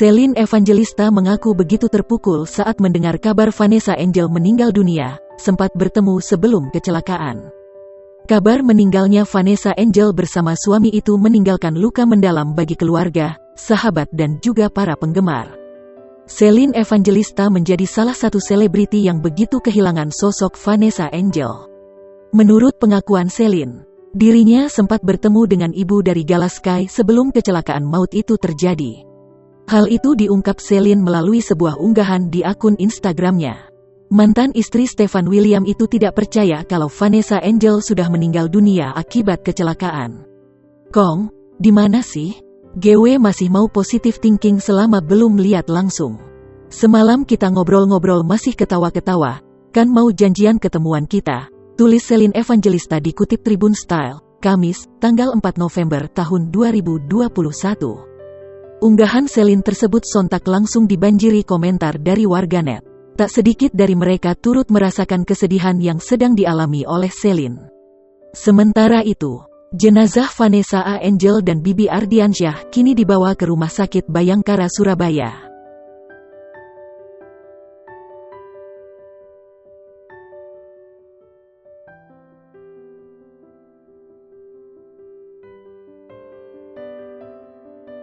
Celine Evangelista mengaku begitu terpukul saat mendengar kabar Vanessa Angel meninggal dunia, sempat bertemu sebelum kecelakaan. Kabar meninggalnya Vanessa Angel bersama suami itu meninggalkan luka mendalam bagi keluarga, sahabat dan juga para penggemar. Celine Evangelista menjadi salah satu selebriti yang begitu kehilangan sosok Vanessa Angel. Menurut pengakuan Celine, dirinya sempat bertemu dengan ibu dari Galaskai sebelum kecelakaan maut itu terjadi. Hal itu diungkap Celine melalui sebuah unggahan di akun Instagramnya. Mantan istri Stefan William itu tidak percaya kalau Vanessa Angel sudah meninggal dunia akibat kecelakaan. "Kong, di mana sih? Gue masih mau positive thinking selama belum lihat langsung. Semalam kita ngobrol-ngobrol masih ketawa-ketawa, kan mau janjian ketemuan kita," tulis Celine Evangelista dikutip Tribun Style, Kamis, tanggal 4 November tahun 2021. Unggahan Celine tersebut sontak langsung dibanjiri komentar dari warganet. Tak sedikit dari mereka turut merasakan kesedihan yang sedang dialami oleh Celine. Sementara itu, jenazah Vanessa Angel dan Bibi Ardiansyah kini dibawa ke Rumah Sakit Bayangkara Surabaya.